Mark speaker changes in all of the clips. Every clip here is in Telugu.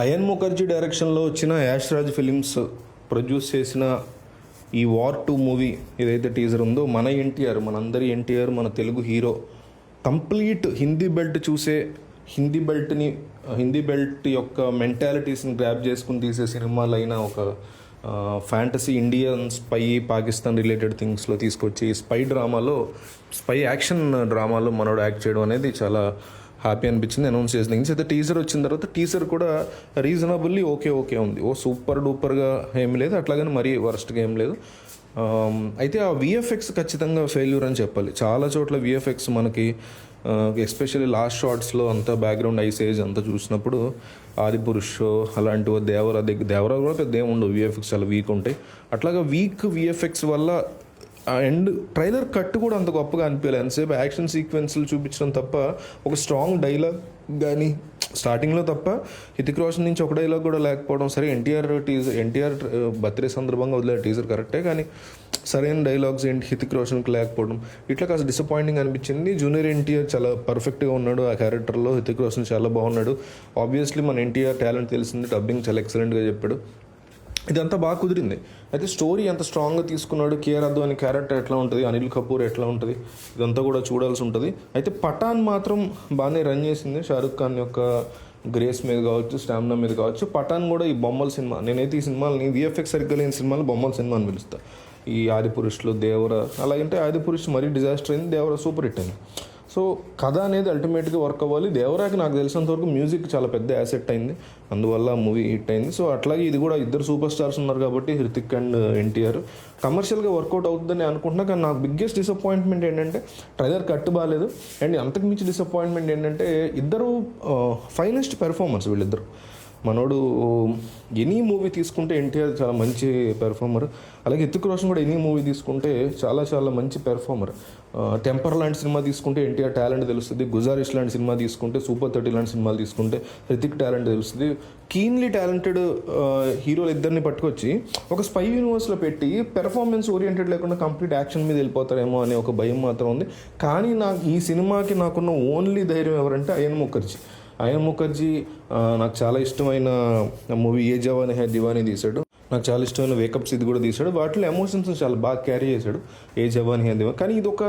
Speaker 1: అయన్ ముఖర్జీ డైరెక్షన్లో వచ్చిన యాష్ రాజ్ ఫిలిమ్స్ ప్రొడ్యూస్ చేసిన ఈ వార్ 2 మూవీ ఏదైతే టీజర్ ఉందో మన ఎన్టీఆర్, మనందరి ఎన్టీఆర్, మన Telugu hero complete Hindi belt చూసే హిందీ బెల్ట్ యొక్క మెంటాలిటీస్ని గ్రాప్ చేసుకుని తీసే సినిమాలైన ఒక fantasy Indian spy Pakistan related థింగ్స్లో తీసుకొచ్చి స్పై యాక్షన్ డ్రామాలో మనోడు యాక్ట్ చేయడం అనేది చాలా హ్యాపీ అనిపించింది. అనౌన్స్ చేసిన నుంచి అయితే టీజర్ వచ్చిన తర్వాత టీజర్ కూడా రీజనబుల్లీ ఓకే ఉంది. సూపర్ డూపర్గా ఏం లేదు, అట్లాగని మరీ వర్స్ట్గా ఏం లేదు. అయితే ఆ విఎఫ్ఎక్స్ ఖచ్చితంగా ఫెయిల్యూర్ అని చెప్పాలి. చాలా చోట్ల విఎఫ్ఎక్స్ మనకి ఎస్పెషల్లీ లాస్ట్ షార్ట్స్లో అంతా బ్యాక్గ్రౌండ్ ఐసేజ్ అంతా చూసినప్పుడు ఆదిపురుష్ అలాంటివి దేవరా కూడా పెద్ద ఏముండవు, విఎఫ్ఎక్స్ చాలా వీక్ ఉంటాయి. అట్లాగా వీక్ విఎఫ్ఎక్స్ వల్ల అండ్ ట్రైలర్ కట్ కూడా అంత గొప్పగా అనిపించలేదు. ఎంతసేపు యాక్షన్ సీక్వెన్స్లు చూపించడం తప్ప ఒక స్ట్రాంగ్ డైలాగ్ కానీ స్టార్టింగ్లో తప్ప హితిక్ రోషన్ నుంచి ఒక డైలాగ్ కూడా లేకపోవడం. సరే ఎన్టీఆర్ బర్త్డే సందర్భంగా వదిలే టీజర్ కరెక్టే, కానీ సరైన డైలాగ్స్ ఏంటి హితిక్ రోషన్కి లేకపోవడం ఇట్లా కాస్త డిసప్పాయింటింగ్ అనిపించింది. జూనియర్ ఎన్టీఆర్ చాలా పర్ఫెక్ట్గా ఉన్నాడు ఆ క్యారెక్టర్లో, హితిక్ రోషన్ చాలా బాగున్నాడు. ఆబ్వియస్లీ మన ఎన్టీఆర్ టాలెంట్ తెలిసింది, డబ్బింగ్ చాలా ఎక్సలెంట్గా చెప్పాడు. ఇదంతా బాగా కుదిరింది. అయితే స్టోరీ ఎంత స్ట్రాంగ్గా తీసుకున్నాడు, కేఆర్ అద్వానీ క్యారెక్టర్ ఎట్లా ఉంటుంది, అనిల్ కపూర్ ఎట్లా ఉంటుంది, ఇదంతా కూడా చూడాల్సి ఉంటుంది. అయితే పఠాన్ మాత్రం బాగానే రన్ చేసింది. షారుఖ్ ఖాన్ యొక్క గ్రేస్ మీద కావచ్చు, స్టామినా మీద కావచ్చు. పఠాన్ కూడా ఈ బొమ్మల సినిమా, నేనైతే ఈ సినిమాలని విఎఫ్ఎక్స్ సరిగ్గా లేని సినిమాలు బొమ్మల సినిమా అని పిలుస్తాను. ఈ ఆదిపురుషులు, దేవర, అలాగంటే ఆదిపురుష్ మరీ డిజాస్టర్ అయింది, దేవర సూపర్ హిట్ అయింది. సో కథ అనేది అల్టిమేట్గా వర్క్ అవ్వాలి. దేవరాకి నాకు తెలిసినంతవరకు మ్యూజిక్ చాలా పెద్ద యాసెట్ అయింది, అందువల్ల మూవీ హిట్ అయింది. సో అట్లాగే ఇది కూడా ఇద్దరు సూపర్ స్టార్స్ ఉన్నారు కాబట్టి హృతిక్ అండ్ ఎన్టీఆర్ కమర్షియల్గా వర్కౌట్ అవుతుందని అనుకుంటున్నా. కానీ నాకు బిగ్గెస్ట్ డిసప్పాయింట్మెంట్ ఏంటంటే ట్రైలర్ కట్ బాగాలేదు. అండ్ అంతకుమించి డిసప్పాయింట్మెంట్ ఏంటంటే ఇద్దరు ఫైనెస్ట్ పెర్ఫార్మర్స్ వీళ్ళిద్దరు. మనోడు ఎనీ మూవీ తీసుకుంటే ఎన్టీఆర్ చాలా మంచి పెర్ఫార్మర్, అలాగే హితిక్ రోషన్ కూడా ఎనీ మూవీ తీసుకుంటే చాలా మంచి పెర్ఫార్మర్. టెంపర్ లాంటి సినిమా తీసుకుంటే ఎన్టీఆర్ టాలెంట్ తెలుస్తుంది, గుజారిష్ లాంటి సినిమా తీసుకుంటే, సూపర్ 30 లాంటి సినిమాలు తీసుకుంటే హితిక్ టాలెంట్ తెలుస్తుంది. కీన్లీ టాలెంటెడ్ హీరోలు ఇద్దరిని పట్టుకొచ్చి ఒక స్పై యూనివర్స్లో పెట్టి పెర్ఫార్మెన్స్ ఓరియంటెడ్ లేకుండా కంప్లీట్ యాక్షన్ మీద వెళ్ళిపోతారేమో అనే ఒక భయం మాత్రం ఉంది. కానీ ఈ సినిమాకి నాకున్న ఓన్లీ ధైర్యం ఎవరంటే అయన్ ముఖర్జీ నాకు చాలా ఇష్టమైన మూవీ ఏ జవాన్ హై దివానీ తీశాడు. నాకు చాలా ఇష్టమైన వేకప్స్ ఇది కూడా తీశాడు. వాటిలో ఎమోషన్స్ చాలా బాగా క్యారీ చేశాడు ఏ జవాన్ హై దివాన్. కానీ ఇది ఒక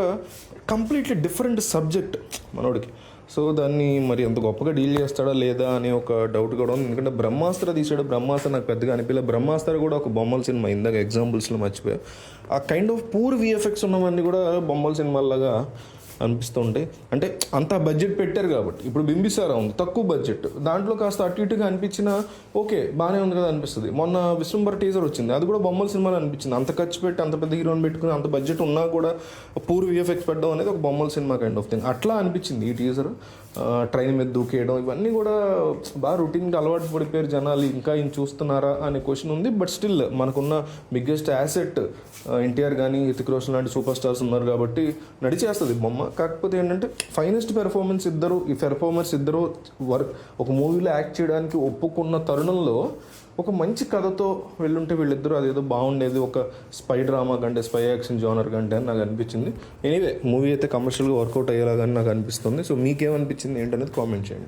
Speaker 1: కంప్లీట్లీ డిఫరెంట్ సబ్జెక్ట్ మనోడికి. సో దాన్ని మరి అంత గొప్పగా డీల్ చేస్తాడా లేదా అనే ఒక డౌట్ కూడా ఉంది. ఎందుకంటే బ్రహ్మాస్త్ర తీశాడు, బ్రహ్మాస్త్ర నాకు పెద్దగా అనిపించలేదు. బ్రహ్మాస్త్ర కూడా ఒక బొమ్మల సినిమా, ఇందాక ఎగ్జాంపుల్స్లో మర్చిపోయా. ఆ కైండ్ ఆఫ్ పూర్ విఎఫ్ఎక్స్ ఉన్నవన్నీ కూడా బొమ్మల సినిమాలాగా అనిపిస్తూ ఉంటాయి. అంటే అంత బడ్జెట్ పెట్టారు కాబట్టి. ఇప్పుడు బింబిసారా ఉంది, తక్కువ బడ్జెట్, దాంట్లో కాస్త అటు ఇటుగా అనిపించినా ఓకే బాగానే ఉంది కదా అనిపిస్తుంది. మొన్న విశ్వంబర్ టీజర్ వచ్చింది, అది కూడా బొమ్మల సినిమాలు అనిపించింది. అంత ఖర్చు పెట్టి అంత పెద్ద హీరోని పెట్టుకుని అంత బడ్జెట్ ఉన్నా కూడా పూర్ విఎఫ్ఎక్స్ పెట్టడం అనేది ఒక బొమ్మల సినిమా కైండ్ ఆఫ్ థింగ్ అట్లా అనిపించింది ఈ టీజర్. ట్రైన్ మీద దూకేయడం ఇవన్నీ కూడా బాగా రొటీన్గా అలవాటు పడిపోయారు జనాలు, ఇంకా ఈయన చూస్తున్నారా అనే క్వశ్చన్ ఉంది. బట్ స్టిల్ మనకున్న బిగ్గెస్ట్ యాసెట్ ఎన్టీఆర్ కానీ హితిక్ రోషన్ లాంటి సూపర్ స్టార్స్ ఉన్నారు కాబట్టి నడిచేస్తుంది బొమ్మ. కాకపోతే ఏంటంటే ఫైనెస్ట్ పెర్ఫార్మర్స్ ఇద్దరు ఒక మూవీలో యాక్ట్ చేయడానికి ఒప్పుకున్న తరుణంలో ఒక మంచి కథతో వెళ్ళుంటే వీళ్ళిద్దరూ అదేదో బాగుండేది, ఒక స్పై డ్రామా కంటే, స్పై యాక్షన్ జోనర్ కంటే అని నాకు అనిపించింది. ఎనీవే మూవీ అయితే కమర్షియల్గా వర్కౌట్ అయ్యేలాగా నాకు అనిపిస్తుంది. సో మీకేమనిపించింది ఏంటనేది కామెంట్ చేయండి.